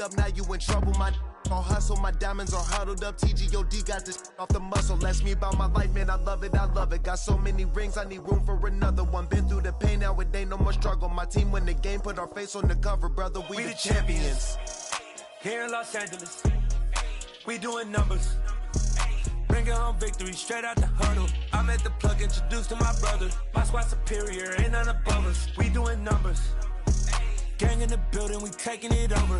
up, now you in trouble. My all hustle, my diamonds are huddled up. TGOD got this off the muscle. Ask me about my life, man, I love it, I love it. Got so many rings, I need room for another one. Been through the pain, now it ain't no more struggle. My team win the game, put our face on the cover, brother, we the champions. Here in Los Angeles, we doing numbers. Bringing home victory straight out the huddle. I'm at the plug, introduced to my brother. My squad superior, ain't none above us. We doing numbers. Gang in the building, we taking it over.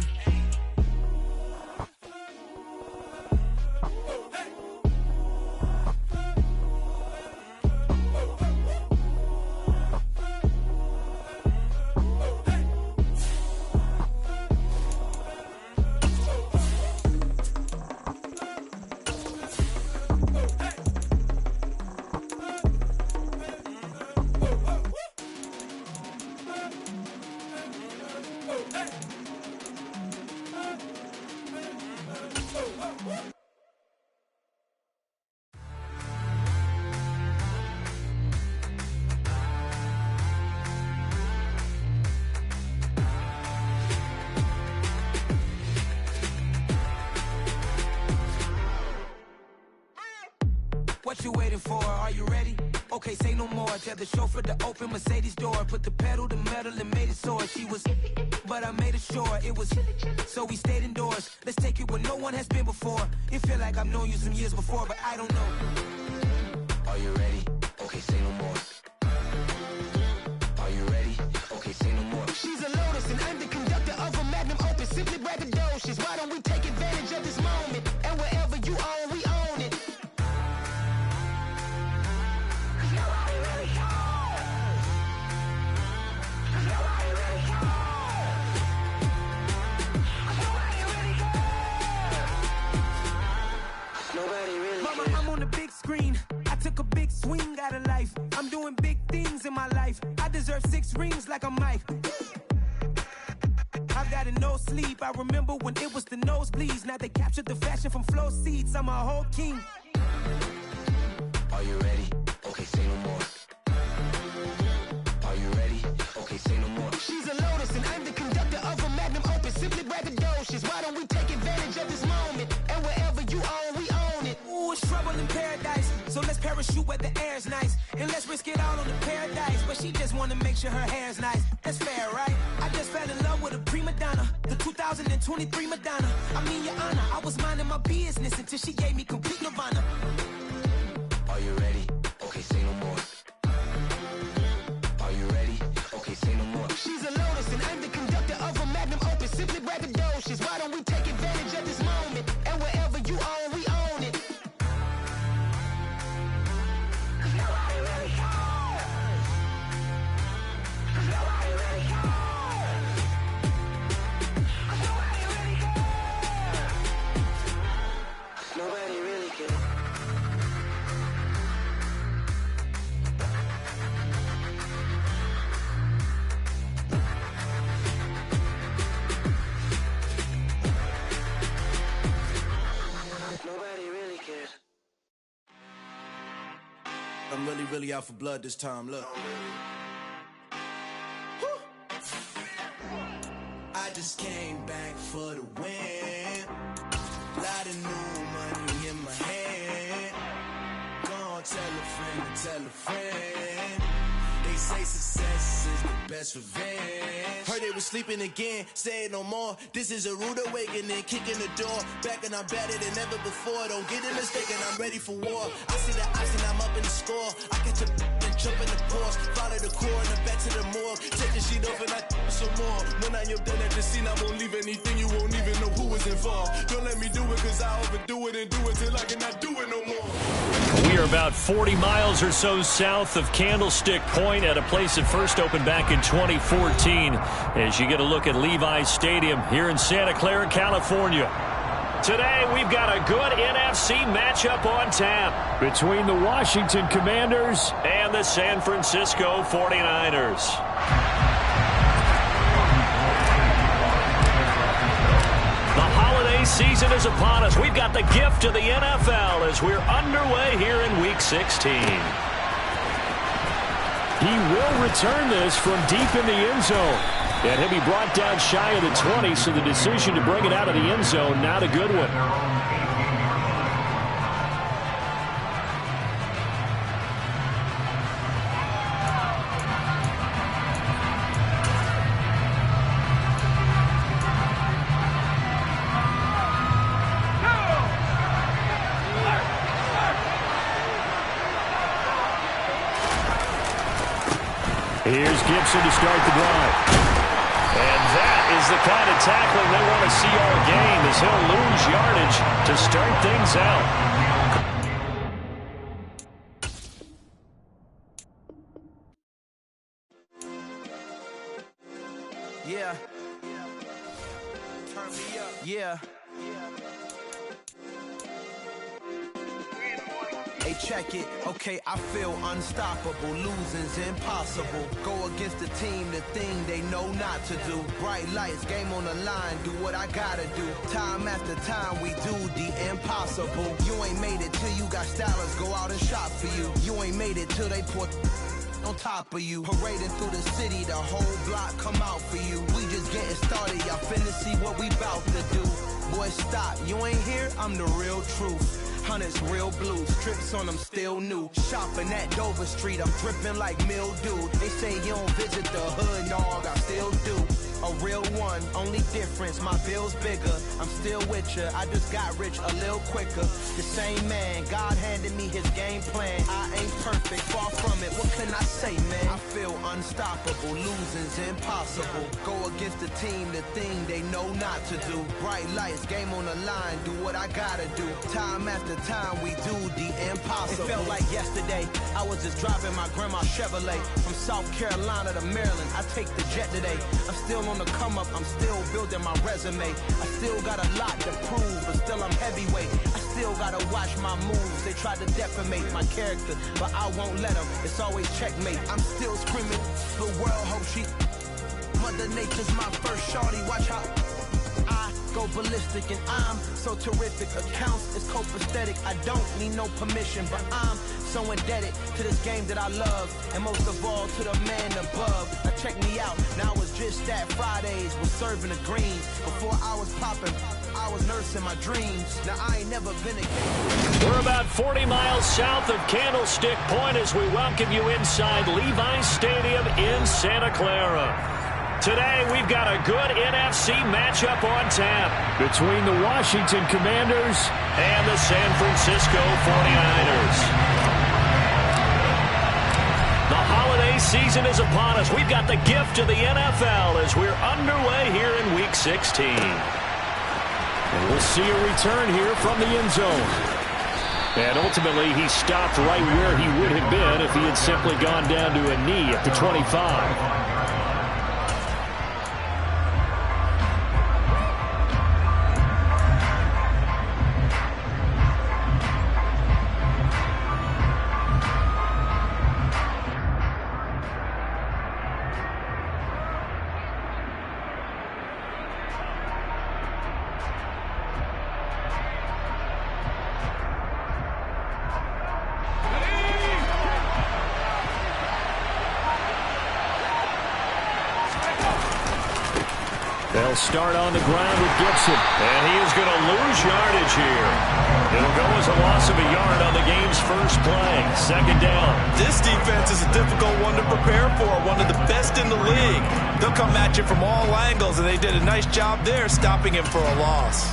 What you waiting for? Are you ready? Okay, say no more. Tell the chauffeur to open Mercedes door. Put the pedal to metal and made it soar. She was, but I made it sure it was. So we stayed indoors. Let's take it where no one has been before. It feel like I've known you some years before, but I don't know. Are you ready? Okay, say no more. Are you ready? Okay, say no more. She's a Lotus and I'm the conductor of a Magnum Opus. Simply braggadocious. Why don't we take advantage of this moment? And wherever you own, we own it. I'm on the big screen. I took a big swing out of life. I'm doing big things in my life. I deserve 6 rings like I'm Mike. I've got no sleep. I remember when it was the nosebleeds. Now they captured the fashion from flow seats. I'm a whole king. Are you ready? Okay, say no more. Are you ready? Okay, say no more. She's a Lotus and I'm the conductor of a Magnum Opus. Simply braggadocious. Why don't we take advantage of this moment? And wherever you own, we own it. Ooh, it's trouble in paradise. So let's parachute where the air's nice. And let's risk it all on the paradise. But she just wanna make sure her hair's nice. That's fair, right? I just fell in love with a prima donna. The 2023 Madonna. I mean, your honor, I was minding my business until she gave me complete nirvana. Are you ready? Okay, say no more. Are you ready? Okay, say no more. She's a Lotus and I'm the conductor of a Magnum Opus. Simply braggadocious. Why don't we take advantage of this moment? And wherever you own, we own it. Nobody really cares. Nobody really cares. Nobody really cares. Nobody really cares. Nobody really cares. I'm really out for blood this time, look. I just came back for the win. Lot of new money in my hand. Gonna tell a friend. They say success is the best revenge. Heard they was sleeping again, say it no more. This is a rude awakening, kicking the door. Back and I'm better than ever before. Don't get it mistaken, I'm ready for war. I see the ice and I'm up in the score. I catch a and jump in the course. Follow the core and the back to the morgue. Take the sheet off and I some more. When I am done at the scene, I won't leave anything. You won't even know who was involved. Don't let me do it cause I overdo it and do it till I cannot do it no more. We are about 40 miles or so south of Candlestick Point at a place that first opened back in 2014 as you get a look at Levi's Stadium here in Santa Clara, California. Today, we've got a good NFC matchup on tap between the Washington Commanders and the San Francisco 49ers. The holiday season is upon us. We've got the gift of the NFL as we're underway here in Week 16. He will return this from deep in the end zone. And he'll be brought down shy of the 20, so the decision to bring it out of the end zone, not a good one. Here's Gibson to start the drive. And that is the kind of tackling they want to see all game, as he'll lose yardage to start things out. Yeah. Turn me up. Yeah. Hey, check it. Okay, I feel unstoppable. Losing's impossible. Go against the team, the thing they know not to do. Bright lights, game on the line, do what I gotta do. Time after time, we do the impossible. You ain't made it till you got stylers go out and shop for you. You ain't made it till they put on top of you. Parading through the city, the whole block come out for you. We just getting started, y'all finna see what we bout to do. Boy, stop, you ain't here, I'm the real truth. Hunters, real blue, strips on them still new. Shopping at Dover Street, I'm dripping like mildew. They say you don't visit the hood, dog, I still do. A real one, only difference, my bill's bigger. I'm still with ya, I just got rich a little quicker. The same man, God handed me his game plan. I ain't perfect, far from it, what can I say, man? I feel unstoppable, losing's impossible. Go against the team, the thing they know not to do. Bright lights, game on the line, do what I gotta do. Time after time, we do the impossible. It felt like yesterday, I was just driving my grandma's Chevrolet. From South Carolina to Maryland, I take the jet today. I'm still on the come up, I'm still building my resume. I still got a lot to prove, but still I'm heavyweight. I still gotta watch my moves. They try to defamate my character, but I won't let them. It's always checkmate. I'm still screaming, the world hope she. Mother Nature's my first shorty, watch how I go ballistic, and I'm so terrific. Accounts is copacetic. I don't need no permission, but I'm so indebted to this game that I love, and most of all to the man above. Now check me out, now it's just that Fridays was serving the greens. Before I was popping, I was nursing my dreams. Now I ain't never been a. We're about 40 miles south of Candlestick Point as we welcome you inside Levi Stadium in Santa Clara. Today, we've got a good NFC matchup on tap between the Washington Commanders and the San Francisco 49ers. The holiday season is upon us. We've got the gift of the NFL as we're underway here in Week 16. And we'll see a return here from the end zone. And ultimately, he stopped right where he would have been if he had simply gone down to a knee at the 25. They'll start on the ground with Gibson. And he is going to lose yardage here. It'll go as a loss of a yard on the game's first play. Second down. This defense is a difficult one to prepare for. One of the best in the league. They'll come at you from all angles, and they did a nice job there stopping him for a loss.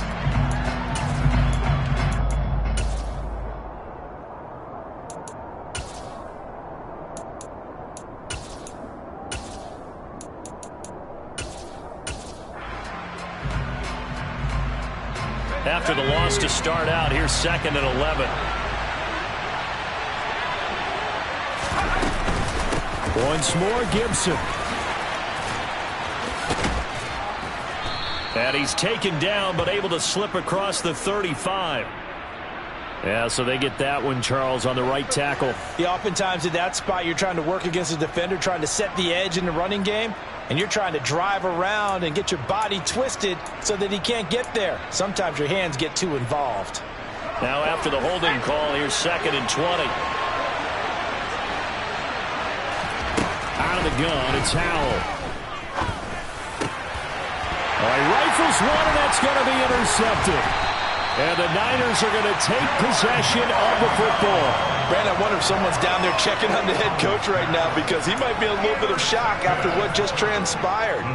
After the loss to start out, here's 2nd and 11. Once more, Gibson. And he's taken down, but able to slip across the 35. Yeah, so they get that one, Charles, on the right tackle. Yeah, oftentimes in that spot, you're trying to work against a defender, trying to set the edge in the running game, and you're trying to drive around and get your body twisted so that he can't get there. Sometimes your hands get too involved. Now after the holding call, here's 2nd and 20. Out of the gun, it's Howell. He rifles one, and that's going to be intercepted. And the Niners are going to take possession of the football. Brandon, I wonder if someone's down there checking on the head coach right now, because he might be in a little bit of shock after what just transpired.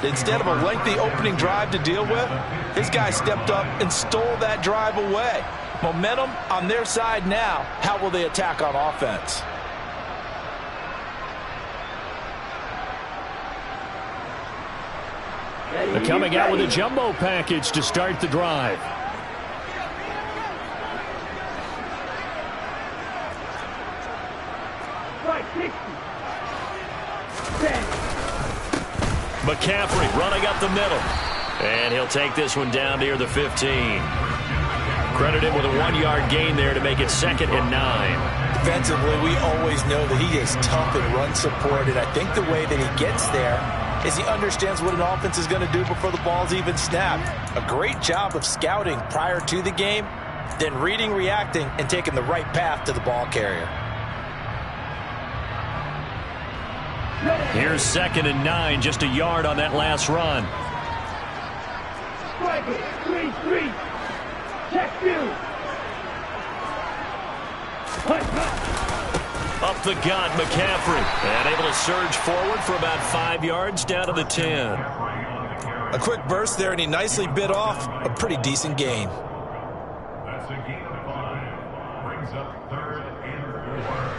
Instead of a lengthy opening drive to deal with, his guy stepped up and stole that drive away. Momentum on their side now. How will they attack on offense? They're coming out with a jumbo package to start the drive. McCaffrey running up the middle. And he'll take this one down near the 15. Credited with a 1-yard gain there to make it 2nd and 9. Defensively, we always know that he is tough in run support, and I think the way that he gets there is he understands what an offense is going to do before the ball's even snapped. A great job of scouting prior to the game, then reading, reacting, and taking the right path to the ball carrier. Here's 2nd and 9, just a yard on that last run. Strike it, 3-3. Check you. Up the gut, McCaffrey. And able to surge forward for about 5 yards down to the 10. A quick burst there, and he nicely bit off a pretty decent gain. That's a gain of 5. Brings up 3rd and 4.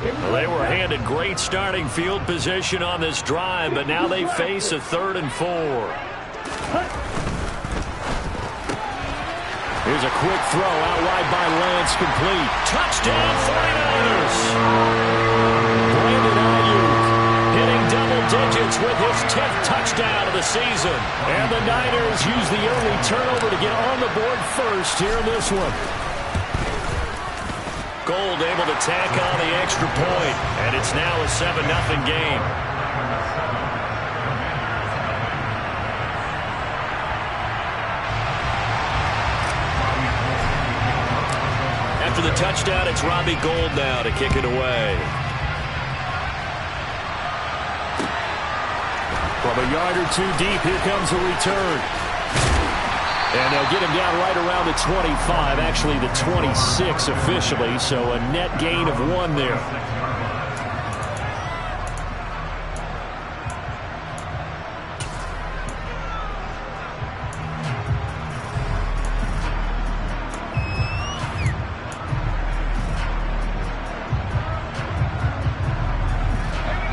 Well, they were handed great starting field position on this drive, but now they face a 3rd and 4. Here's a quick throw out wide by Lance, complete. Touchdown 49ers! Brandon Ayuk hitting double digits with his 10th touchdown of the season. And the Niners use the early turnover to get on the board first here in this one. Gold able to tack on the extra point, and it's now a 7-0 game. After the touchdown, it's Robbie Gould now to kick it away. From a yard or two deep, here comes a return. And they'll get him down right around the 25, actually the 26 officially, so a net gain of 1 there.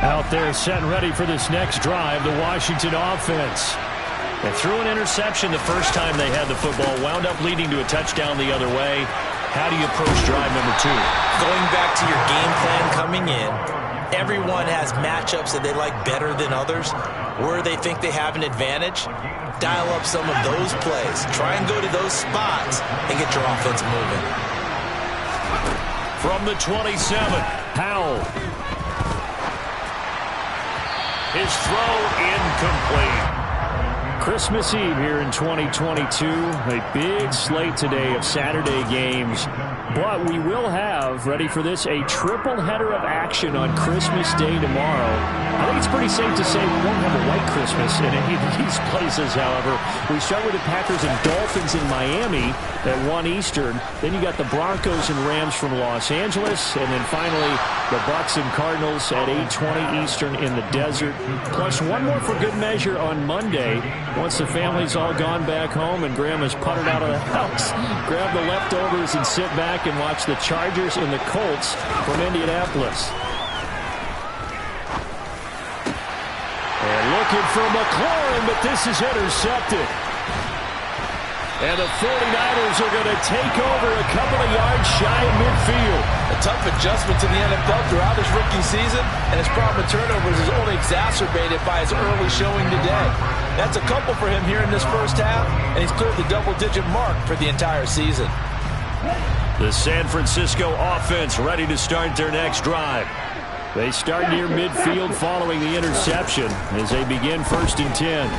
Out there set and ready for this next drive, the Washington offense. They threw an interception the first time they had the football, wound up leading to a touchdown the other way. How do you approach drive number 2? Going back to your game plan coming in, everyone has matchups that they like better than others. Where they think they have an advantage, dial up some of those plays. Try and go to those spots and get your offense moving. From the 27, Powell. His throw incomplete. Christmas Eve here in 2022. A big slate today of Saturday games. But we will have, ready for this, a triple header of action on Christmas Day tomorrow. I think it's pretty safe to say we won't have a white Christmas in any of these places, however. We start with the Packers and Dolphins in Miami at 1 Eastern. Then you got the Broncos and Rams from Los Angeles. And then finally, the Bucs and Cardinals at 8:20 Eastern in the desert. Plus one more for good measure on Monday. Once the family's all gone back home and Grandma's puttered out of the house, grab the leftovers and sit back and watch the Chargers and the Colts from Indianapolis. And looking for McLaurin, but this is intercepted. And the 49ers are going to take over a couple of yards shy of midfield. A tough adjustment to the NFL throughout his rookie season, and his problem with turnovers is only exacerbated by his early showing today. That's a couple for him here in this first half, and he's cleared the double-digit mark for the entire season. The San Francisco offense ready to start their next drive. They start near midfield following the interception as they begin 1st and 10.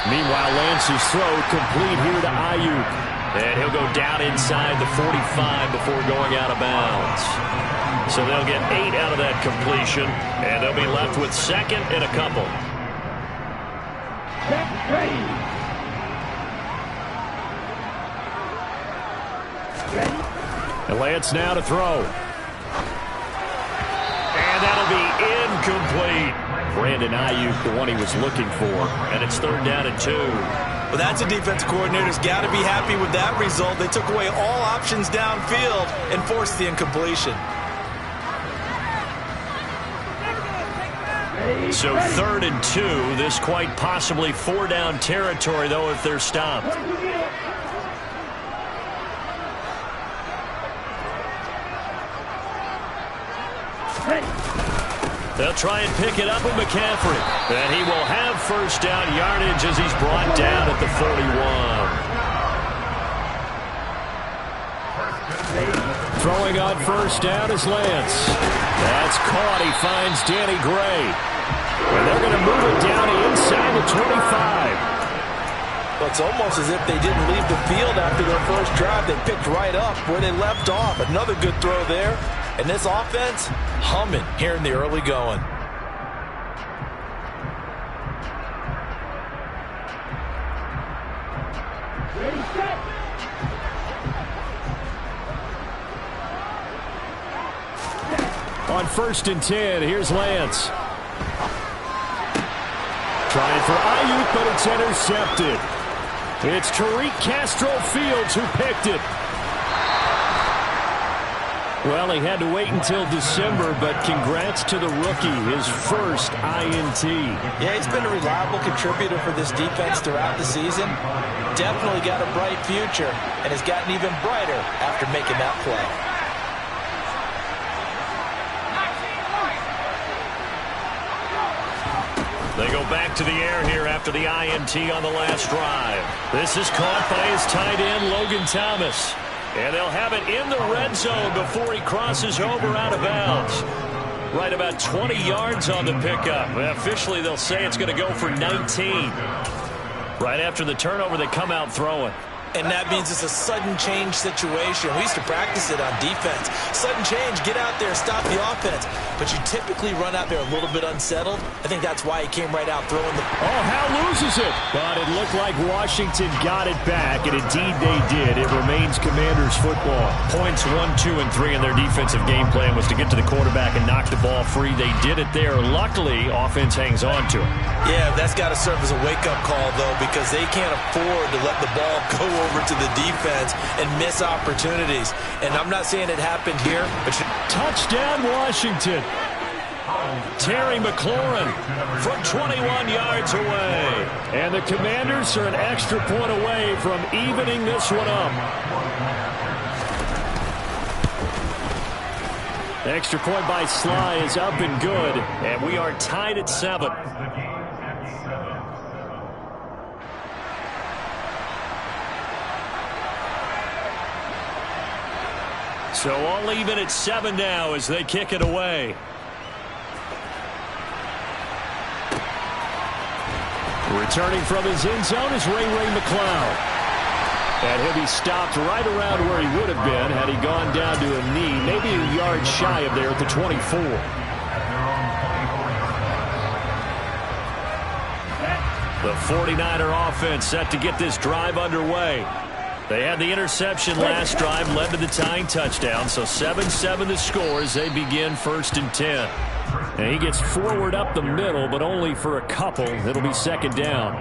Meanwhile, Lance's throw complete here to Ayuk. And he'll go down inside the 45 before going out of bounds. So they'll get 8 out of that completion, and they'll be left with second and a couple. And Lance now to throw. And that'll be incomplete. Brandon Ayuk, the one he was looking for. And it's 3rd down and 2. Well, that's a defensive coordinator's got to be happy with that result. They took away all options downfield and forced the incompletion. So 3rd and 2. This quite possibly 4-down territory, though, if they're stopped. They'll try and pick it up with McCaffrey. And he will have 1st down yardage as he's brought down at the 41. Throwing on 1st down is Lance. That's caught. He finds Danny Gray. And they're going to move it down inside the 25. Well, it's almost as if they didn't leave the field after their first drive. They picked right up where they left off. Another good throw there. And this offense, humming here in the early going. On 1st and 10, here's Lance. Trying for Ayuk, but it's intercepted. It's Tariq Castro-Fields who picked it. Well, he had to wait until December, but congrats to the rookie, his first INT. Yeah, he's been a reliable contributor for this defense throughout the season. Definitely got a bright future, and has gotten even brighter after making that play. They go back to the air here after the INT on the last drive. This is caught by his tight end, Logan Thomas. And they'll have it in the red zone before he crosses over out of bounds. Right about 20 yards on the pickup. Officially, they'll say it's going to go for 19. Right after the turnover, they come out throwing. And that means it's a sudden change situation. We used to practice it on defense. Sudden change, get out there, stop the offense. But you typically run out there a little bit unsettled. I think that's why he came right out throwing the... Oh, Hal loses it. But it looked like Washington got it back, and indeed they did. It remains Commanders football. Points 1, 2, and 3 in their defensive game plan was to get to the quarterback and knock the ball free. They did it there. Luckily, offense hangs on to it. Yeah, that's got to serve as a wake-up call, though, because they can't afford to let the ball go over to the defense and miss opportunities. And I'm not saying it happened here, but... Touchdown, Washington. Terry McLaurin from 21 yards away. And the Commanders are an extra point away from evening this one up. The extra point by Sly is up and good. And we are tied at 7. So all even at 7 now as they kick it away. Returning from his end zone is Ray McCloud. And he'll be stopped right around where he would have been had he gone down to a knee, maybe a yard shy of there at the 24. The 49er offense set to get this drive underway. They had the interception last drive, led to the tying touchdown, so 7-7 the score as they begin 1st and 10. And he gets forward up the middle, but only for a couple. It'll be 2nd down.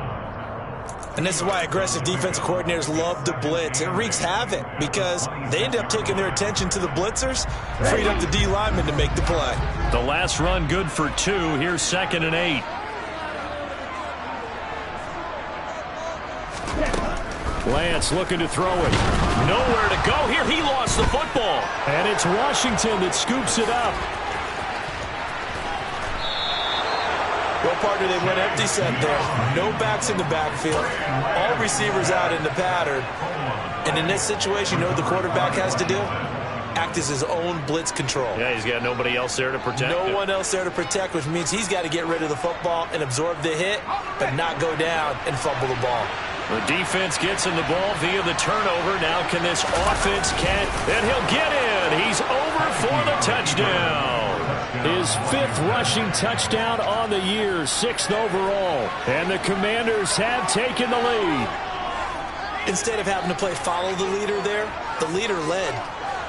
And this is why aggressive defensive coordinators love to blitz. It wreaks havoc because they end up taking their attention to the blitzers, freed up the D lineman to make the play. The last run good for 2. Here's 2nd and 8. Lance looking to throw it. Nowhere to go here. He lost the football. And it's Washington that scoops it up. Well, partner, they went empty set there. No backs in the backfield. All receivers out in the pattern. And in this situation, you know what the quarterback has to do? Act as his own blitz control. Yeah, he's got nobody else there to protect him. No one else there to protect, which means he's got to get rid of the football and absorb the hit, but not go down and fumble the ball. The defense gets in the ball via the turnover. Now can this offense catch? And he'll get in. He's over for the touchdown. His 5th rushing touchdown on the year, 6th overall. And the Commanders have taken the lead. Instead of having to play follow the leader there, the leader led.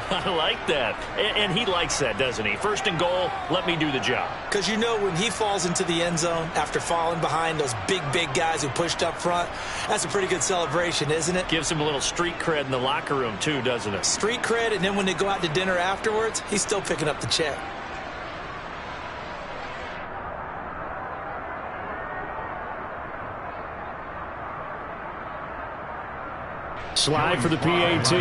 I like that. And he likes that, doesn't he? 1st and goal, let me do the job. Because you know when he falls into the end zone after falling behind those big guys who pushed up front, that's a pretty good celebration, isn't it? Gives him a little street cred in the locker room too, doesn't it? Street cred, and then when they go out to dinner afterwards, he's still picking up the check. Slide for the PAT.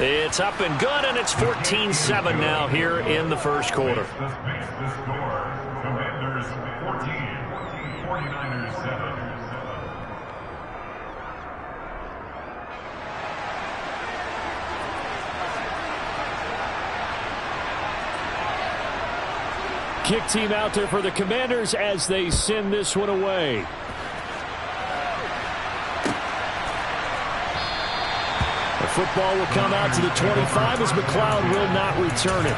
It's up and good, and it's 14-7 now here in the first quarter. The score, Commanders 14, 49ers 7. Kick team out there for the Commanders as they send this one away. The football will come out to the 25 as McLeod will not return it.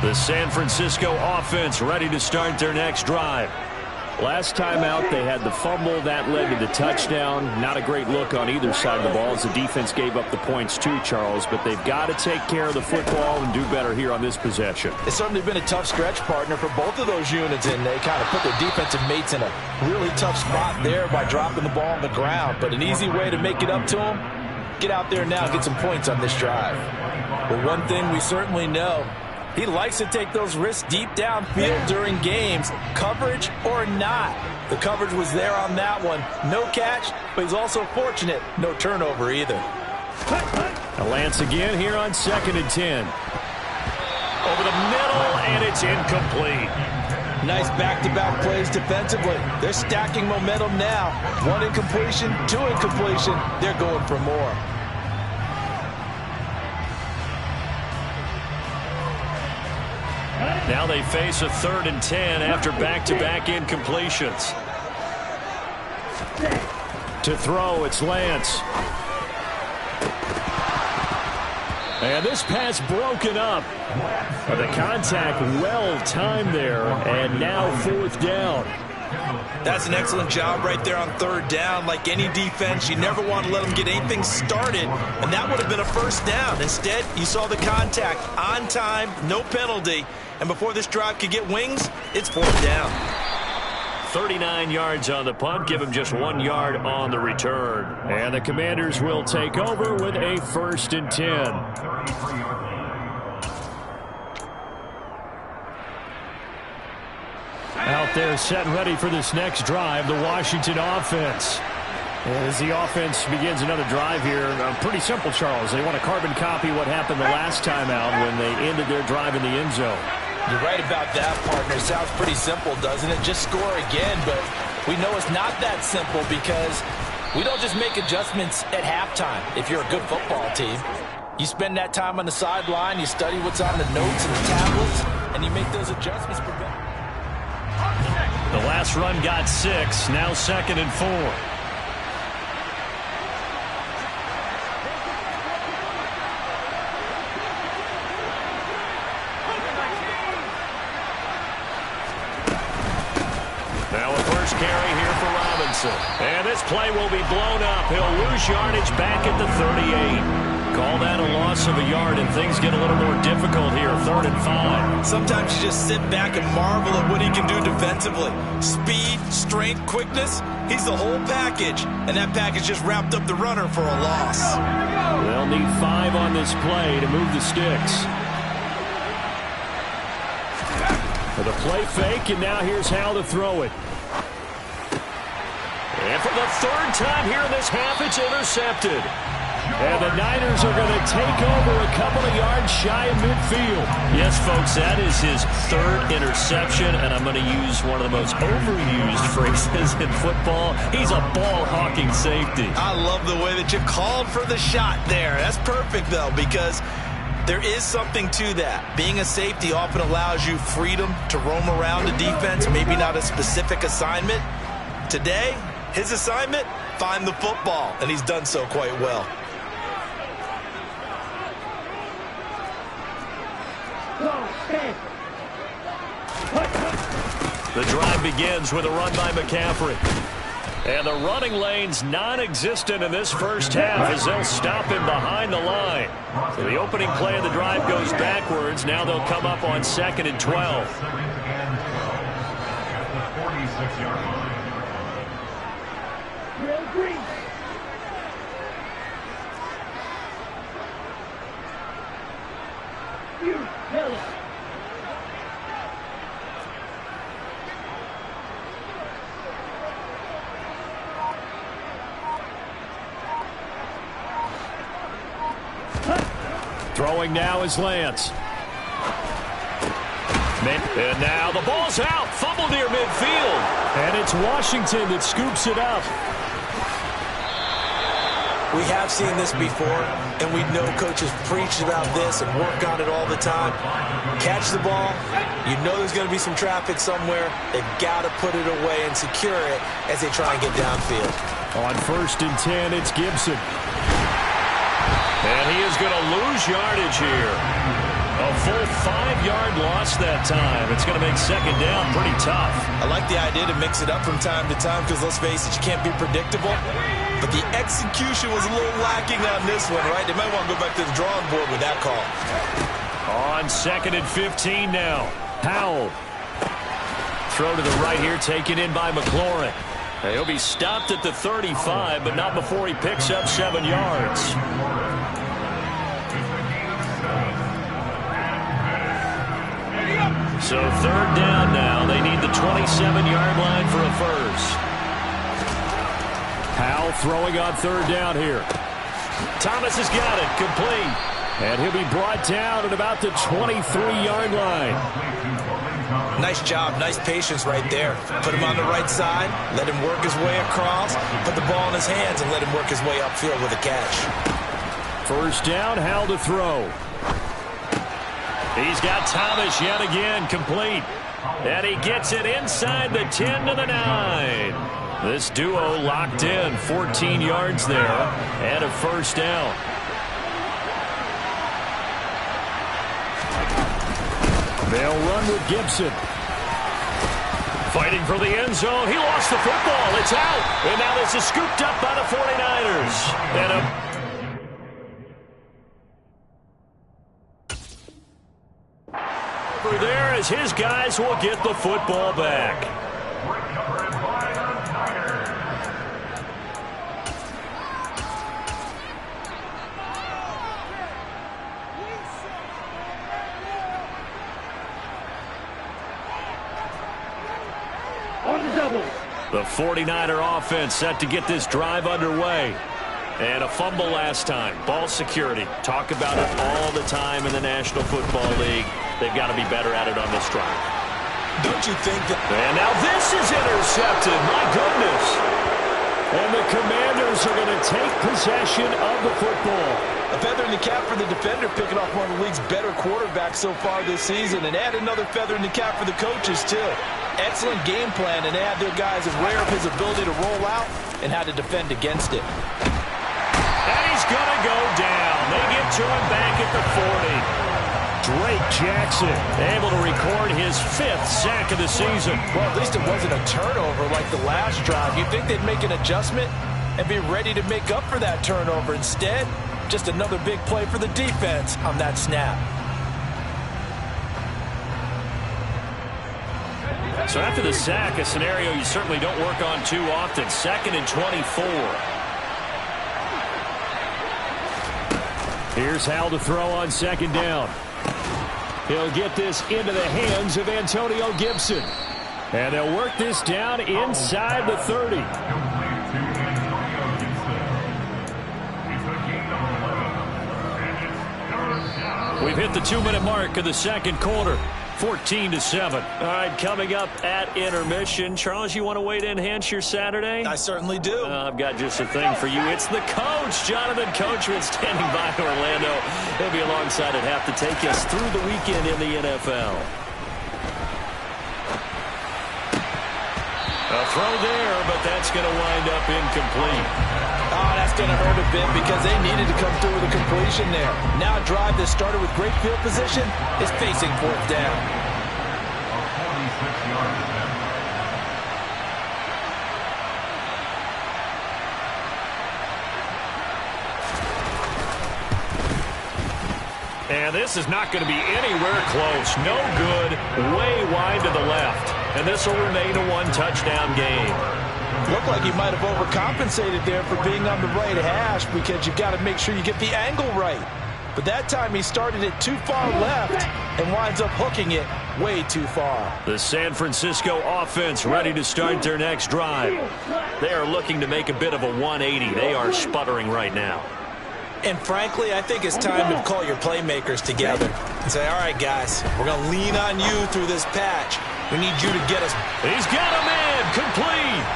The San Francisco offense ready to start their next drive. Last time out, they had the fumble. That led to the touchdown. Not a great look on either side of the ball as the defense gave up the points too, Charles. But they've got to take care of the football and do better here on this possession. It's certainly been a tough stretch, partner, for both of those units, and they kind of put their defensive mates in a really tough spot there by dropping the ball on the ground. But an easy way to make it up to them, get out there now, get some points on this drive. But one thing we certainly know, he likes to take those risks deep downfield during games, coverage or not. The coverage was there on that one. No catch, but he's also fortunate. No turnover either. A Lance again here on 2nd and 10. Over the middle, and it's incomplete. Nice back-to-back plays defensively. They're stacking momentum now. 1 incompletion, 2 incompletion. They're going for more. Now they face a 3rd and 10 after back-to-back incompletions. To throw, it's Lance. And this pass broken up. But the contact well timed there, and now 4th down. That's an excellent job right there on 3rd down. Like any defense, you never want to let them get anything started, and that would have been a 1st down. Instead, you saw the contact on time, no penalty, and before this drive could get wings, it's 4th down. 39 yards on the punt, give him just 1 yard on the return. And the Commanders will take over with a 1st and 10. Out there set and ready for this next drive, the Washington offense. And as the offense begins another drive here, pretty simple, Charles. They want to carbon copy what happened the last time out when they ended their drive in the end zone. You're right about that, partner. Sounds pretty simple, doesn't it? Just score again, but we know it's not that simple because we don't just make adjustments at halftime if you're a good football team. You spend that time on the sideline, you study what's on the notes and the tablets, and you make those adjustments. The last run got 6, now 2nd and 4. Now a first carry here for Robinson. And this play will be blown up. He'll lose yardage back at the 38. Call that a loss of a yard, and things get a little more difficult here, 3rd and 5. Sometimes you just sit back and marvel at what he can do defensively. Speed, strength, quickness, he's the whole package. And that package just wrapped up the runner for a loss. They'll need 5 on this play to move the sticks. For the play fake, and now here's how to throw it. And for the 3rd time here in this half, it's intercepted. And the Niners are going to take over a couple of yards shy of midfield. Yes, folks, that is his third interception, and I'm going to use one of the most overused phrases in football. He's a ball-hawking safety. I love the way that you called for the shot there. That's perfect, though, because there is something to that. Being a safety often allows you freedom to roam around the defense, maybe not a specific assignment. Today, his assignment, find the football, and he's done so quite well. The drive begins with a run by McCaffrey. And the running lane's non-existent in this first half as they'll stop him behind the line. So the opening play of the drive goes backwards. Now they'll come up on 2nd and 12. At the 46-yard line. Throwing now is Lance. And now the ball's out. Fumble near midfield. And it's Washington that scoops it up. We have seen this before, and we know coaches preach about this and work on it all the time. Catch the ball. You know there's going to be some traffic somewhere. They've got to put it away and secure it as they try and get downfield. On 1st and 10, it's Gibson. And he is going to lose yardage here. A full 5-yard loss that time. It's going to make 2nd down pretty tough. I like the idea to mix it up from time to time because, let's face it, you can't be predictable. But the execution was a little lacking on this one, right? They might want to go back to the drawing board with that call. On 2nd and 15 now. Howell. Throw to the right here, taken in by McLaurin. He'll be stopped at the 35, but not before he picks up 7 yards. So 3rd down now. They need the 27-yard line for a first. Howell throwing on 3rd down here. Thomas has got it. Complete. And he'll be brought down at about the 23-yard line. Nice job. Nice patience right there. Put him on the right side. Let him work his way across. Put the ball in his hands and let him work his way upfield with a catch. 1st down, Howell to throw. He's got Thomas yet again, complete. And he gets it inside the 10 to the 9. This duo locked in, 14 yards there, and a 1st down. They'll run with Gibson. Fighting for the end zone. He lost the football. It's out. And now this is scooped up by the 49ers. And over there as his guys will get the football back. Recovered by the Niners. The 49er offense set to get this drive underway. And a fumble last time. Ball security. Talk about it all the time in the National Football League. They've got to be better at it on this drive. Don't you think that... And now this is intercepted. My goodness. And the Commanders are going to take possession of the football. A feather in the cap for the defender, picking off one of the league's better quarterbacks so far this season, and add another feather in the cap for the coaches, too. Excellent game plan, and they have their guys aware of his ability to roll out and how to defend against it. And he's going to go down. They get to him back at the 40. Drake Jackson able to record his 5th sack of the season. Well, at least it wasn't a turnover like the last drive. You'd think they'd make an adjustment and be ready to make up for that turnover. Instead, just another big play for the defense on that snap. So after the sack, a scenario you certainly don't work on too often. 2nd and 24. Here's Howell to throw on 2nd down. He'll get this into the hands of Antonio Gibson. And they'll work this down inside the 30. We've hit the 2-minute mark of the second quarter. 14-7. All right, coming up at intermission. Charles, you want to wait to enhance your Saturday? I certainly do. I've got just a thing for you. It's the coach, Jonathan Coachman, standing by Orlando. He'll be alongside at half to take us through the weekend in the NFL. A throw there, but that's going to wind up incomplete. Oh, that's going to hurt a bit because they needed to come through with a completion there. Now a drive that started with great field position is facing fourth down. A 46-yard attempt. And this is not going to be anywhere close. No good, way wide to the left. And this will remain a one-touchdown game. Looked like he might have overcompensated there for being on the right hash because you got to make sure you get the angle right. But that time he started it too far left and winds up hooking it way too far. The San Francisco offense ready to start their next drive. They are looking to make a bit of a 180. They are sputtering right now. And frankly, I think it's time to call your playmakers together and say, all right, guys, we're going to lean on you through this patch. We need you to get us. He's got a man complete.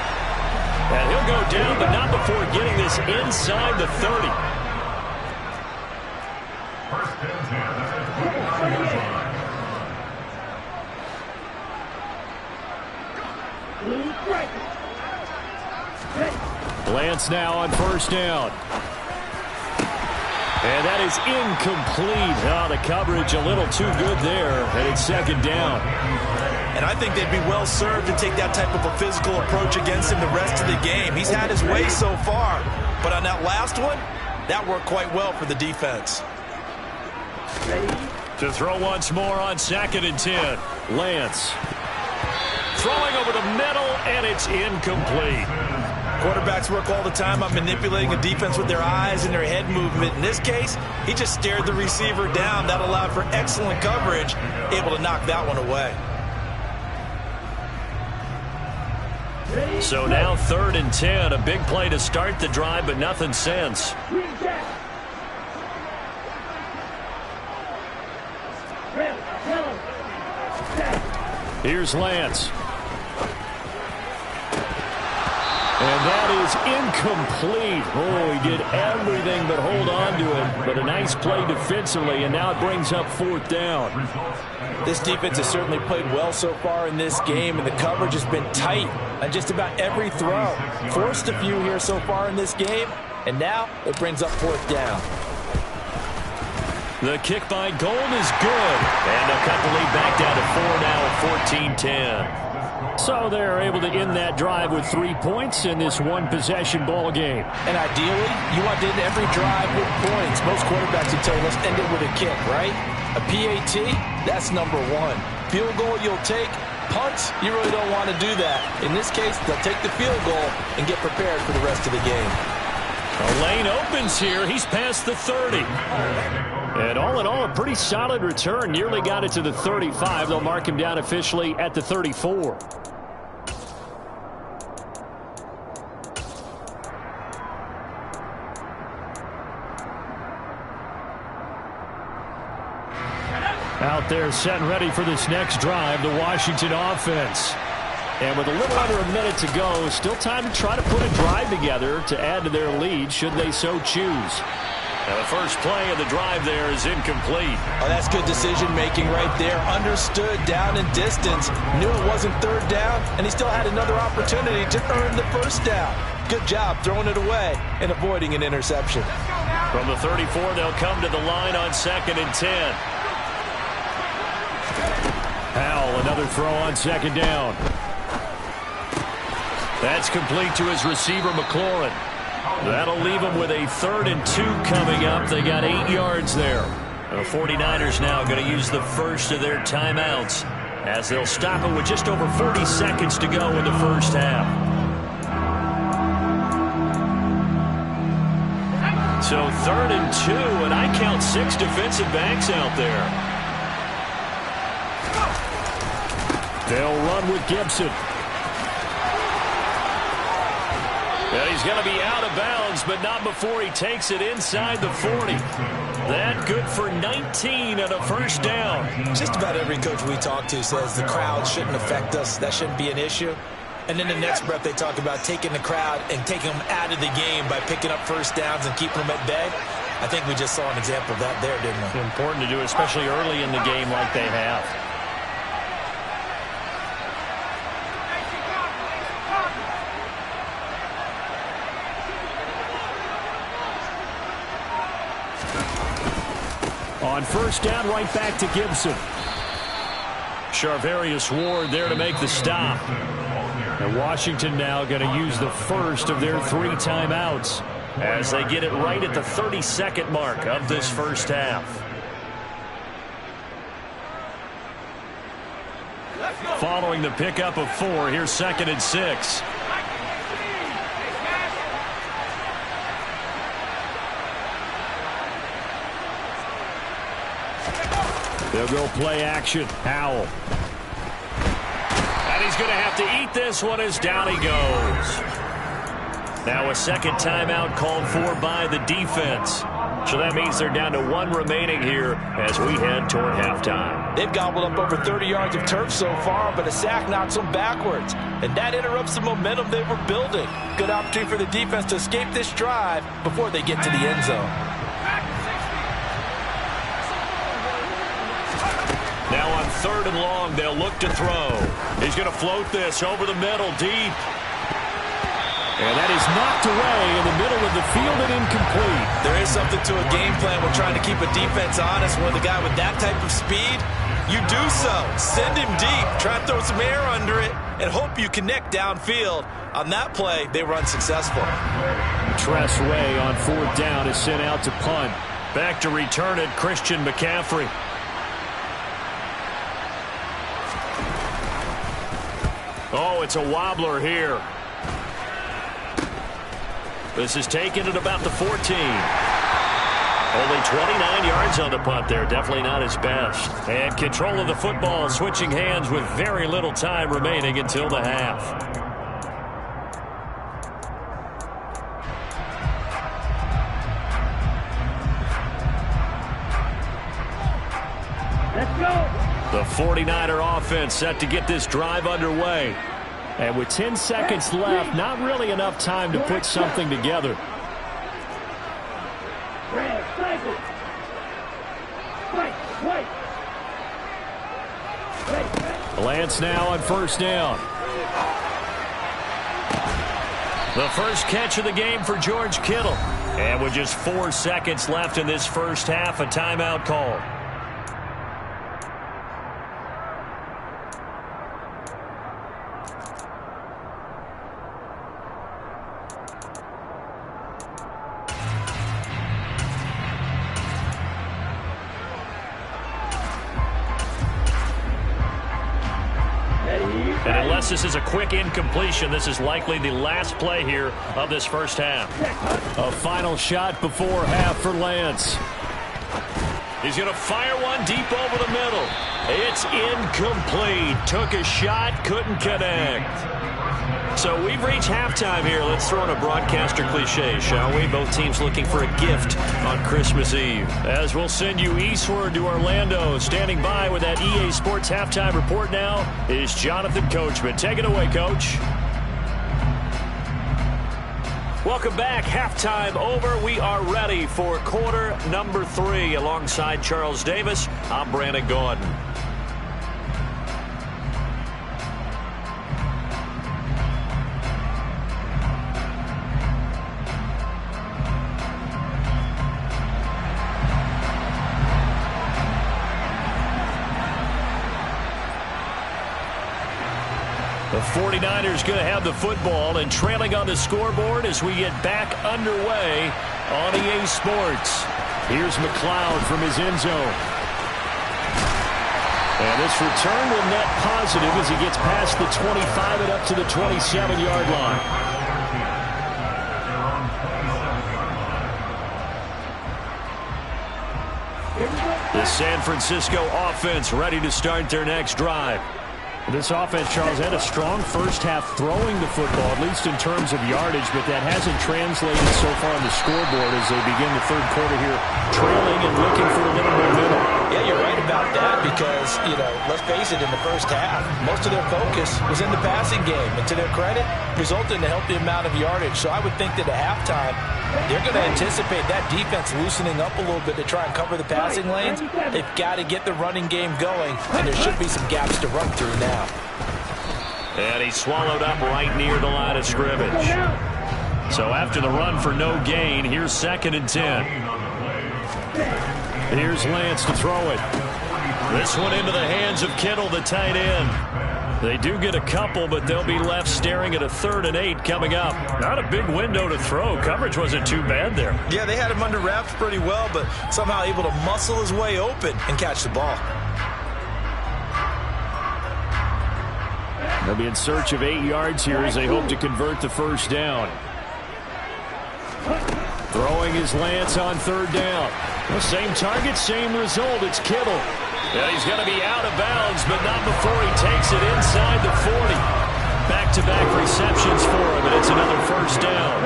And he'll go down, but not before getting this inside the 30. First and 10 at the 29. Lance now on first down. And that is incomplete. Oh, the coverage a little too good there, and it's second down. And I think they'd be well served to take that type of a physical approach against him the rest of the game. He's had his way so far, but on that last one, that worked quite well for the defense. To throw once more on 2nd and 10. Lance. Throwing over the middle, and it's incomplete. Quarterbacks work all the time on manipulating a defense with their eyes and their head movement. In this case, he just stared the receiver down. That allowed for excellent coverage, able to knock that one away. So now 3rd and 10. A big play to start the drive, but nothing since. Here's Lance. And that is incomplete. Oh, he did everything but hold on to it. But a nice play defensively, and now it brings up 4th down. This defense has certainly played well so far in this game, and the coverage has been tight on just about every throw. Forced a few here so far in this game, and now it brings up 4th down. The kick by Gold is good. And they'll cut the lead back down to 4 now at 14-10. So they're able to end that drive with 3 points in this one-possession ball game. And ideally, you want to end every drive with points. Most quarterbacks would tell you, let's end it with a kick, right? A PAT, that's number 1. Field goal you'll take. Punts, you really don't want to do that. In this case, they'll take the field goal and get prepared for the rest of the game. A lane opens here. He's past the 30. And all in all, a pretty solid return. Nearly got it to the 35. They'll mark him down officially at the 34. Out there set and ready for this next drive, the Washington offense. And with a little under a minute to go, still time to try to put a drive together to add to their lead should they so choose. Now the first play of the drive there is incomplete. Oh, that's good decision-making right there. Understood down and distance. Knew it wasn't 3rd down, and he still had another opportunity to earn the 1st down. Good job throwing it away and avoiding an interception. From the 34, they'll come to the line on 2nd and 10. Howell, another throw on 2nd down. That's complete to his receiver, McLaurin. That'll leave him with a 3rd and 2 coming up. They got 8 yards there. The 49ers now going to use the first of their timeouts as they'll stop it with just over 40 seconds to go in the first half. So 3rd and 2, and I count 6 defensive backs out there. They'll run with Gibson. And he's going to be out of bounds, but not before he takes it inside the 40. That good for 19 and a first down. Just about every coach we talk to says the crowd shouldn't affect us. That shouldn't be an issue. And in the next breath, they talk about taking the crowd and taking them out of the game by picking up first downs and keeping them at bay. I think we just saw an example of that there, didn't we? Important to do, especially early in the game like they have. On first down, right back to Gibson. Charvarius Ward there to make the stop. And Washington now going to use the first of their 3 timeouts as they get it right at the 32nd mark of this first half. Following the pickup of 4, here's 2nd and 6. They'll go play action. Howell. And he's going to have to eat this one as down he goes. Now a second timeout called for by the defense. So that means they're down to 1 remaining here as we head toward halftime. They've gobbled up over 30 yards of turf so far, but a sack knocks them backwards. And that interrupts the momentum they were building. Good opportunity for the defense to escape this drive before they get to the end zone. Now on 3rd and long, they'll look to throw. He's going to float this over the middle, deep. And that is knocked away in the middle of the field and incomplete. There is something to a game plan with trying to keep a defense honest. When the guy with that type of speed, you do so. Send him deep. Try to throw some air under it and hope you connect downfield. On that play, they were unsuccessful. Tress Way on 4th down is sent out to punt. Back to return it, Christian McCaffrey. Oh, it's a wobbler here. This is taken at about the 14. Only 29 yards on the punt there. Definitely not his best. And control of the football, switching hands with very little time remaining until the half. Let's go. The 49er offense set to get this drive underway. And with 10 seconds left, not really enough time to put something together. Lance now on first down. The first catch of the game for George Kittle. And with just 4 seconds left in this first half, a timeout call. And unless this is a quick incompletion, this is likely the last play here of this first half. A final shot before half for Lance. He's going to fire one deep over the middle. It's incomplete. Took a shot, couldn't connect. So we've reached halftime here. Let's throw in a broadcaster cliche, shall we? Both teams looking for a gift on Christmas Eve. As we'll send you eastward to Orlando. Standing by with that EA Sports halftime report now is Jonathan Coachman. Take it away, Coach. Welcome back. Halftime over. We are ready for quarter number 3. Alongside Charles Davis, I'm Brandon Gordon. The 49ers going to have the football and trailing on the scoreboard as we get back underway on EA Sports. Here's McLeod from his end zone. And this return will net positive as he gets past the 25 and up to the 27-yard line. The San Francisco offense ready to start their next drive. This offense, Charles, had a strong first half throwing the football, at least in terms of yardage, but that hasn't translated so far on the scoreboard as they begin the third quarter here, trailing and looking for a little momentum. Yeah, you're right about that because, let's face it, in the first half, most of their focus was in the passing game. And to their credit, resulted in a healthy amount of yardage. So I would think that at halftime, they're going to anticipate that defense loosening up a little bit to try and cover the passing lanes. They've got to get the running game going, and there should be some gaps to run through now. And he swallowed up right near the line of scrimmage. So after the run for no gain, here's 2nd and 10. Here's Lance to throw it. This one into the hands of Kittle, the tight end. They do get a couple, but they'll be left staring at a 3rd and 8 coming up. Not a big window to throw. Coverage wasn't too bad there. Yeah, they had him under wraps pretty well, but somehow able to muscle his way open and catch the ball. They'll be in search of 8 yards here as they hope to convert the first down. Throwing is Lance on 3rd down. The same target, same result. It's Kittle. Yeah, he's going to be out of bounds, but not before he takes it inside the 40. Back-to-back receptions for him, and it's another first down.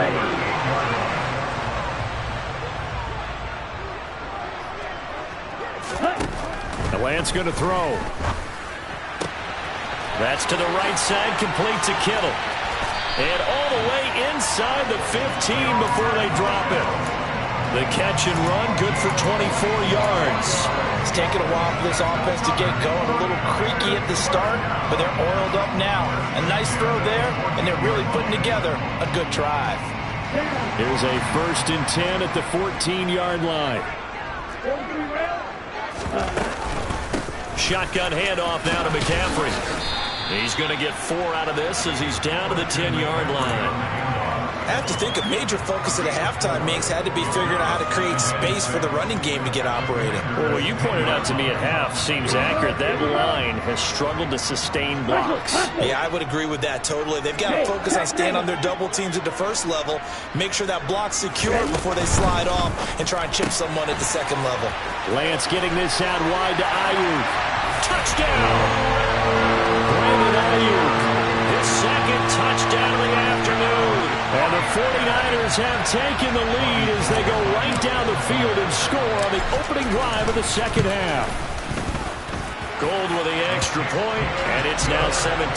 The Lance going to throw. That's to the right side, complete to Kittle. And all the way inside the 15 before they drop it. The catch and run, good for 24 yards. It's taken a while for this offense to get going. A little creaky at the start, but they're oiled up now. A nice throw there, and they're really putting together a good drive. Here's a 1st and 10 at the 14-yard line. Shotgun handoff now to McCaffrey. He's going to get 4 out of this as he's down to the 10-yard line. I have to think a major focus at a halftime means had to be figuring out how to create space for the running game to get operating. Well, what you pointed out to me at half seems accurate. That line has struggled to sustain blocks. Yeah, I would agree with that totally. They've got to focus on staying on their double teams at the first level, make sure that block's secure before they slide off and try and chip someone at the second level. Lance getting this out wide to Ayuk. Touchdown! Brandon Ayuk, his 2nd touchdown of the afternoon. And the 49ers have taken the lead as they go right down the field and score on the opening drive of the second half. Gold with the extra point, and it's now 17-14.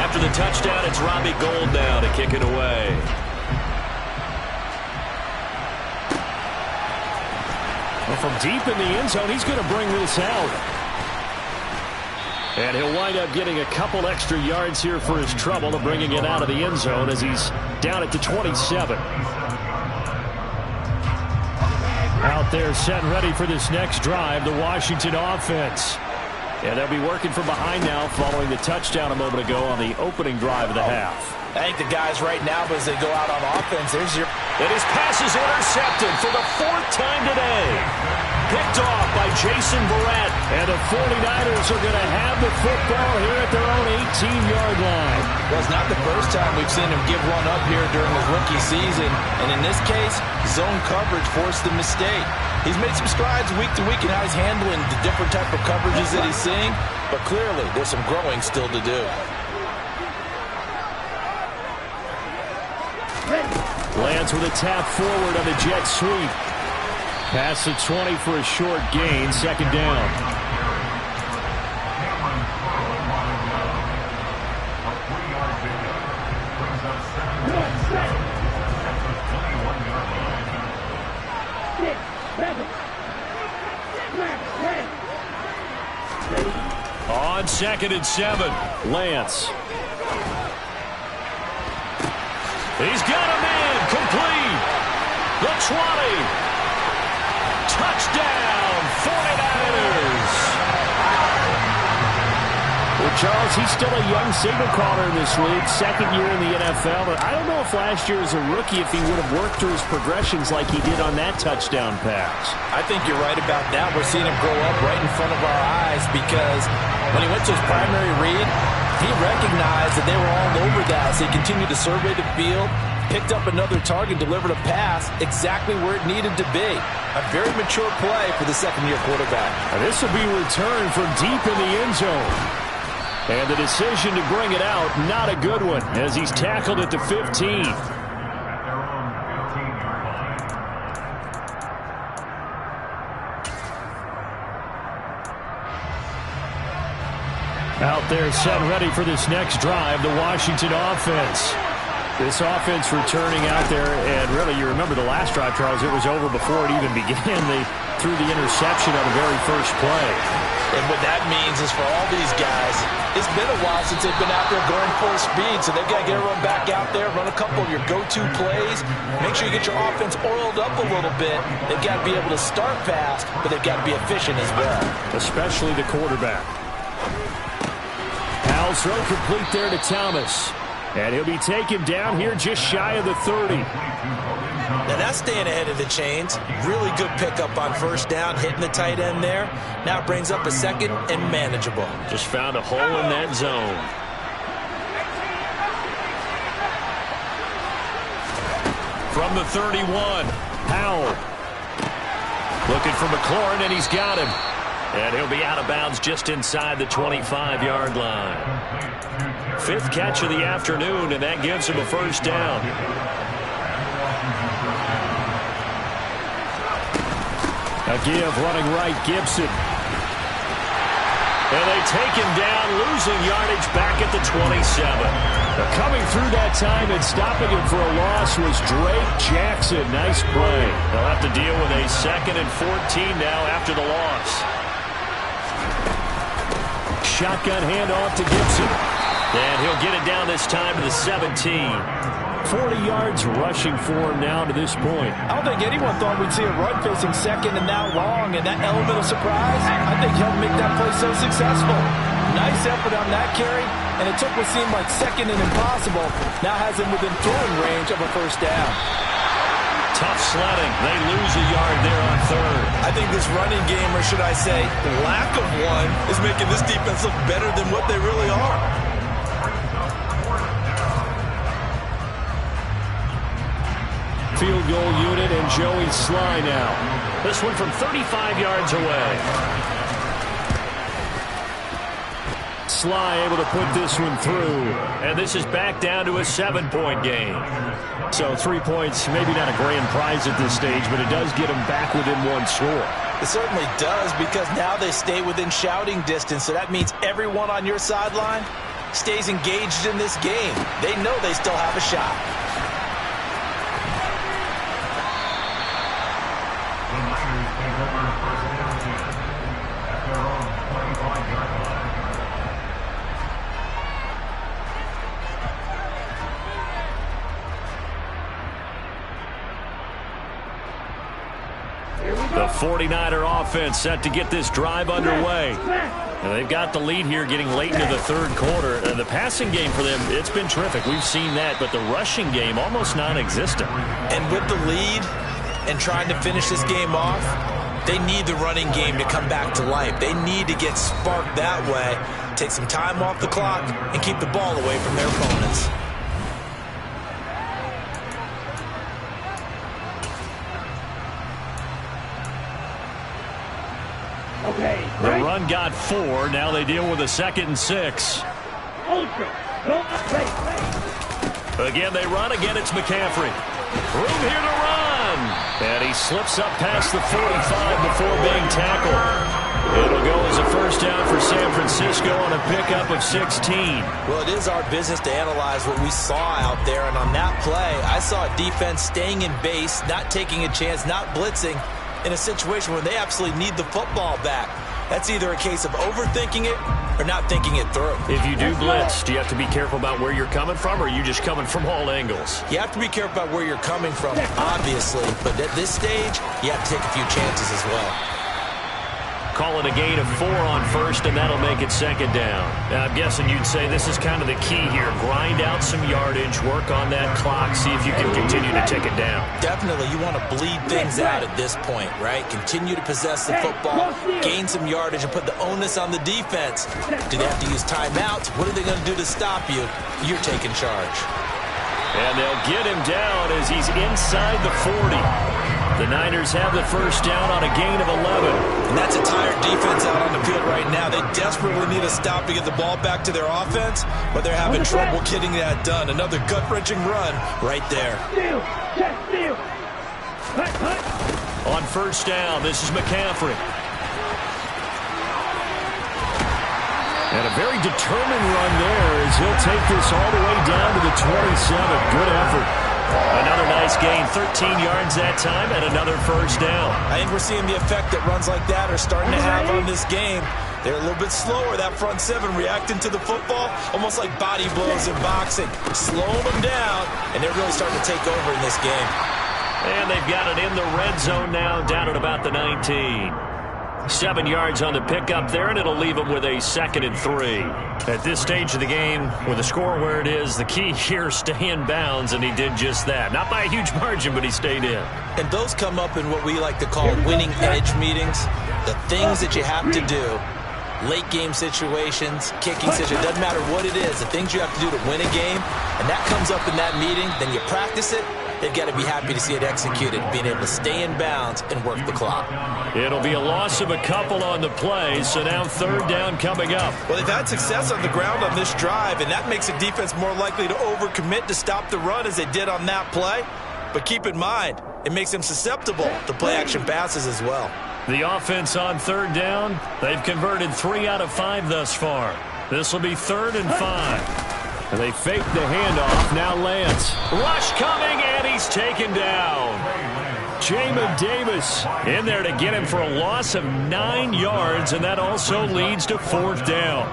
After the touchdown, it's Robbie Gould now to kick it away. Well, from deep in the end zone, he's going to bring this out. And he'll wind up getting a couple extra yards here for his trouble of bringing it out of the end zone as he's down at the 27. Out there set and ready for this next drive, the Washington offense. And they'll be working from behind now following the touchdown a moment ago on the opening drive of the half. I think the guys right now, as they go out on offense, there's your... And his pass is intercepted for the 4th time today. Picked off by Jason Verrett. And the 49ers are going to have the football here at their own 18-yard line. Well, it's not the first time we've seen him give one up here during his rookie season. And in this case, zone coverage forced the mistake. He's made some strides week to week in how he's handling the different type of coverages that he's seeing. But clearly, there's some growing still to do. Lance with a tap forward on the jet sweep. Pass the 20 for a short gain, 2nd down. On 2nd and 7, Lance. He's got a man, complete. The 20. Touchdown, 49ers. Well, Charles, he's still a young signal caller in this league, 2nd year in the NFL. But I don't know if last year as a rookie, if he would have worked through his progressions like he did on that touchdown pass. I think you're right about that. We're seeing him grow up right in front of our eyes because when he went to his primary read, he recognized that they were all over that as he continued to survey the field, picked up another target, delivered a pass exactly where it needed to be. A very mature play for the second-year quarterback. And this will be returned from deep in the end zone. And the decision to bring it out, not a good one, as he's tackled at the 15. Out there set ready for this next drive, the Washington offense. This offense returning out there, and really, you remember the last drive, Charles, it was over before it even began. They threw the interception on the very first play. And what that means is for all these guys, it's been a while since they've been out there going full speed, so they've got to get everyone back out there, run a couple of your go-to plays, make sure you get your offense oiled up a little bit. They've got to be able to start fast, but they've got to be efficient as well. Especially the quarterback. Powell's throw complete there to Thomas. And he'll be taken down here just shy of the 30. Now that's staying ahead of the chains. Really good pickup on first down, hitting the tight end there. Now it brings up a second and manageable. Just found a hole in that zone. From the 31, Powell. Looking for McLaurin, and he's got him. And he'll be out of bounds just inside the 25-yard line. Fifth catch of the afternoon, and that gives him a first down. A give running right, Gibson. And they take him down, losing yardage back at the 27. Now coming through that time and stopping him for a loss was Drake Jackson. Nice play. They'll have to deal with a 2nd and 14 now after the loss. Shotgun handoff to Gibson. And he'll get it down this time to the 17. 40 yards rushing for him now to this point. I don't think anyone thought we'd see a run facing second and now long, and that element of surprise, I think, helped make that play so successful. Nice effort on that carry, and it took what seemed like second and impossible, now has him within throwing range of a first down. Tough sledding. They lose a yard there on third. I think this running game, or should I say lack of one, is making this defense look better than what they really are. Field goal unit and Joey Sly now. This one from 35 yards away. Sly able to put this one through. And this is back down to a 7-point game. So 3 points, maybe not a grand prize at this stage, but it does get them back within one score. It certainly does, because now they stay within shouting distance. So that means everyone on your sideline stays engaged in this game. They know they still have a shot. The 49er offense set to get this drive underway. And they've got the lead here getting late into the third quarter. The passing game for them, it's been terrific. We've seen that, but the rushing game almost non-existent. And with the lead and trying to finish this game off, they need the running game to come back to life. They need to get sparked that way, take some time off the clock, and keep the ball away from their opponents. The run got 4. Now they deal with a 2nd and 6. Again, they run. Again, it's McCaffrey. Room here to run. And he slips up past the 45 before being tackled. It'll go as a first down for San Francisco on a pickup of 16. Well, it is our business to analyze what we saw out there. And on that play, I saw a defense staying in base, not taking a chance, not blitzing, in a situation where they absolutely need the football back. That's either a case of overthinking it or not thinking it through. If you do blitz, do you have to be careful about where you're coming from, or are you just coming from all angles? You have to be careful about where you're coming from, obviously. But at this stage, you have to take a few chances as well. Call it a gain of 4 on first, and that'll make it 2nd down. Now, I'm guessing you'd say this is kind of the key here. Grind out some yardage, work on that clock, see if you can continue to tick it down. Definitely, you want to bleed things out at this point, right? Continue to possess the football, gain some yardage, and put the onus on the defense. Do they have to use timeouts? What are they going to do to stop you? You're taking charge. And they'll get him down as he's inside the 40. The Niners have the first down on a gain of 11. And that's a tired defense out on the field right now. They desperately need a stop to get the ball back to their offense, but they're having trouble getting that done. Another gut-wrenching run right there. On first down, this is McCaffrey. And a very determined run there as he'll take this all the way down to the 27. Good effort. Another nice gain, 13 yards that time, and another first down. I think we're seeing the effect that runs like that are starting to have on this game. They're a little bit slower, that front seven, reacting to the football, almost like body blows in boxing. Slowing them down, and they're really starting to take over in this game. And they've got it in the red zone now, down at about the 19. 7 yards on the pickup there, and it'll leave them with a 2nd and 3. At this stage of the game, with the score where it is, the key here, stay in bounds, and he did just that. Not by a huge margin, but he stayed in. And those come up in what we like to call winning edge meetings. The things that you have to do, late game situations, kicking situations, doesn't matter what it is, the things you have to do to win a game, and that comes up in that meeting, then you practice it. They've got to be happy to see it executed, being able to stay in bounds and work the clock. It'll be a loss of a couple on the play, so now third down coming up. Well, they've had success on the ground on this drive, and that makes a defense more likely to overcommit to stop the run as they did on that play. But keep in mind, it makes them susceptible to play-action passes as well. The offense on third down, they've converted 3 out of 5 thus far. This will be 3rd and 5. And they fake the handoff. Now Lance. Rush coming, and he's taken down. Jamin Davis in there to get him for a loss of 9 yards, and that also leads to 4th down.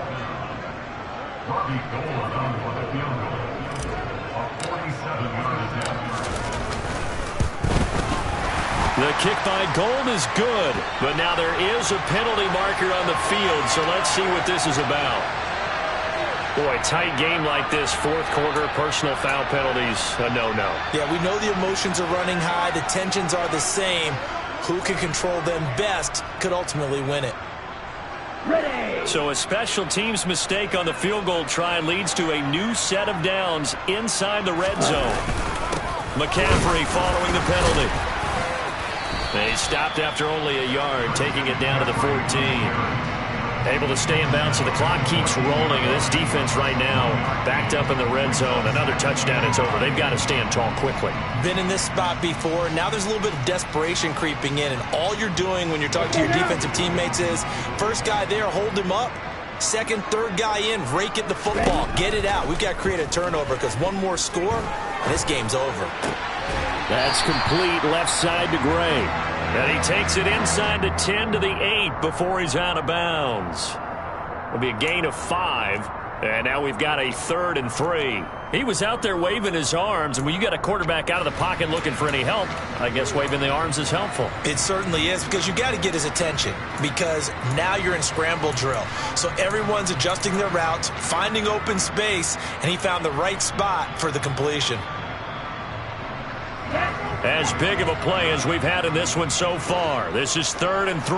The kick by Gold is good, but now there is a penalty marker on the field, so let's see what this is about. Boy, tight game like this, 4th quarter, personal foul penalties, a no-no. Yeah, we know the emotions are running high, the tensions are the same. Who can control them best could ultimately win it. Ready. So a special teams mistake on the field goal try leads to a new set of downs inside the red zone. McCaffrey following the penalty. They stopped after only a yard, taking it down to the 14. Able to stay in bounds, so the clock keeps rolling. This defense right now backed up in the red zone. Another touchdown, it's over. They've got to stand tall quickly. Been in this spot before. Now there's a little bit of desperation creeping in, and all you're doing when you're talking to your defensive teammates is, first guy there, hold him up. Second, third guy in, rake at the football. Get it out. We've got to create a turnover because one more score, and this game's over. That's complete left side to Gray. And he takes it inside the 10 to the 8 before he's out of bounds. It'll be a gain of 5. And now we've got a 3rd and 3. He was out there waving his arms, and when you got a quarterback out of the pocket looking for any help, I guess waving the arms is helpful. It certainly is, because you got to get his attention, because now you're in scramble drill. So everyone's adjusting their routes, finding open space, and he found the right spot for the completion. As big of a play as we've had in this one so far. This is 3rd and 3.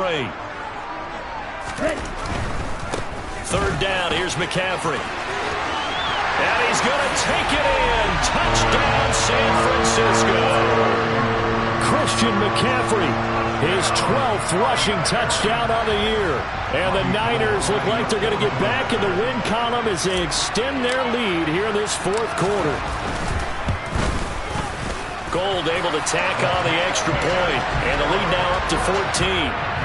3rd down, here's McCaffrey. And he's going to take it in. Touchdown, San Francisco. Christian McCaffrey, his 12th rushing touchdown on the year. And the Niners look like they're going to get back in the win column as they extend their lead here in this 4th quarter. Gold able to tack on the extra point, and the lead now up to 14.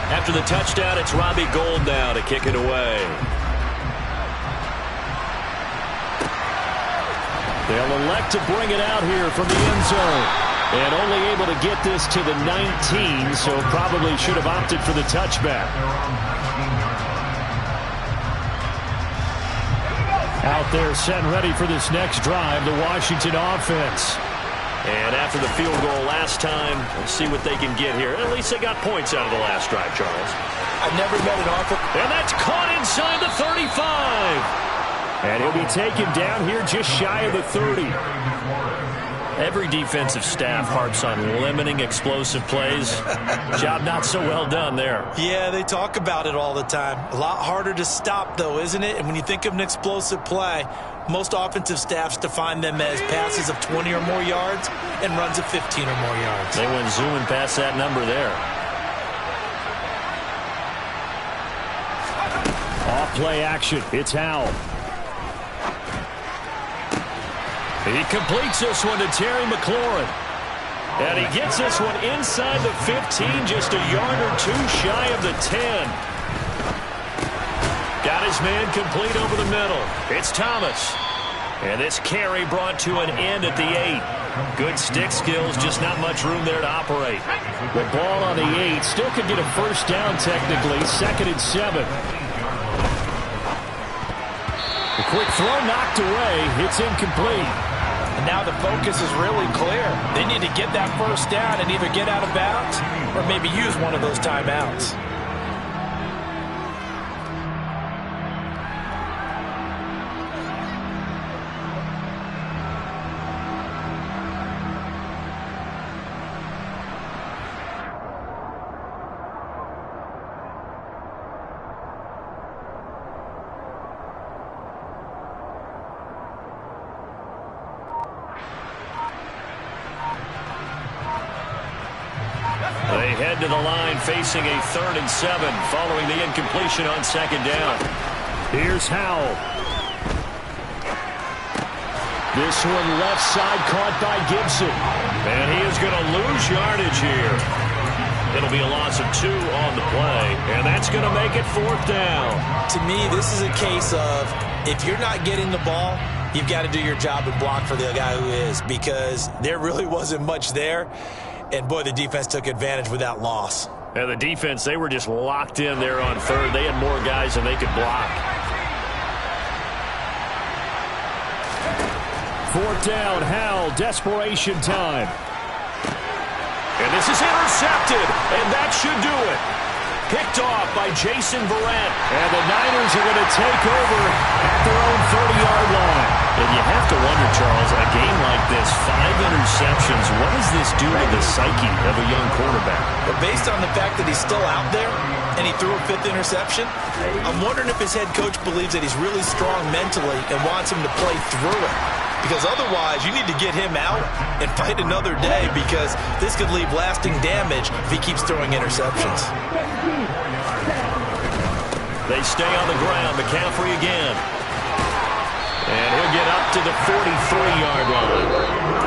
After the touchdown, it's Robbie Gold now to kick it away. They'll elect to bring it out here from the end zone. And only able to get this to the 19, so probably should have opted for the touchback. Out there set and ready for this next drive, the Washington offense. And after the field goal last time, we'll see what they can get here. At least they got points out of the last drive, Charles. I've never met an offense. And that's caught inside the 35. And he'll be taken down here just shy of the 30. Every defensive staff harps on limiting explosive plays. Job not so well done there. Yeah, they talk about it all the time. A lot harder to stop, though, isn't it? And when you think of an explosive play, most offensive staffs define them as passes of 20 or more yards and runs of 15 or more yards. They went zooming past that number there. Off-play action. It's Howell. He completes this one to Terry McLaurin. And he gets this one inside the 15, just a yard or two shy of the 10. Got his man complete over the middle. It's Thomas. And this carry brought to an end at the 8. Good stick skills, just not much room there to operate. The ball on the 8 still could get a first down technically, 2nd and 7. The quick throw knocked away. It's incomplete. And now the focus is really clear. They need to get that first down and either get out of bounds or maybe use one of those timeouts. They head to the line facing a 3rd and 7 following the incompletion on 2nd down. Here's Howell. This one left side caught by Gibson. And he is going to lose yardage here. It'll be a loss of 2 on the play. And that's going to make it 4th down. To me, this is a case of if you're not getting the ball, you've got to do your job and block for the guy who is, because there really wasn't much there. And, boy, the defense took advantage with that loss. And the defense, they were just locked in there on 3rd. They had more guys than they could block. 4th down, Howell, desperation time. And this is intercepted, and that should do it. Picked off by Jason Verrett. And the Niners are going to take over at their own 30-yard line. And you have to wonder, Charles, a game like this, 5 interceptions, what does this do to the psyche of a young quarterback? But based on the fact that he's still out there and he threw a 5th interception, I'm wondering if his head coach believes that he's really strong mentally and wants him to play through it. Because otherwise, you need to get him out and fight another day, because this could leave lasting damage if he keeps throwing interceptions. They stay on the ground. McCaffrey again. And he'll get up to the 43-yard line.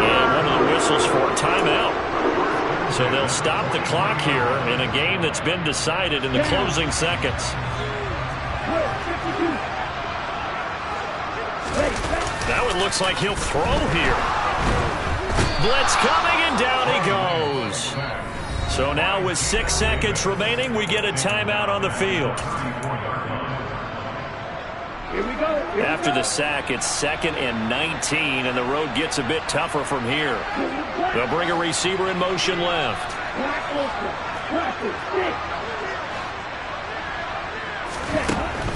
And one of the whistles for a timeout. So they'll stop the clock here in a game that's been decided in the closing seconds. Now it looks like he'll throw here. Blitz coming, and down he goes. So now with 6 seconds remaining, we get a timeout on the field. After the sack, it's 2nd and 19, and the road gets a bit tougher from here. They'll bring a receiver in motion left.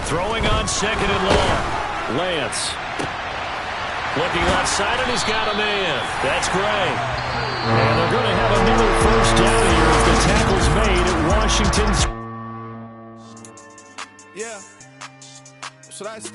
Throwing on 2nd and long. Lance. Looking left side, and he's got a man. That's great. And they're going to have another first down here as the tackle's made at Washington's. Yeah. Should I stop?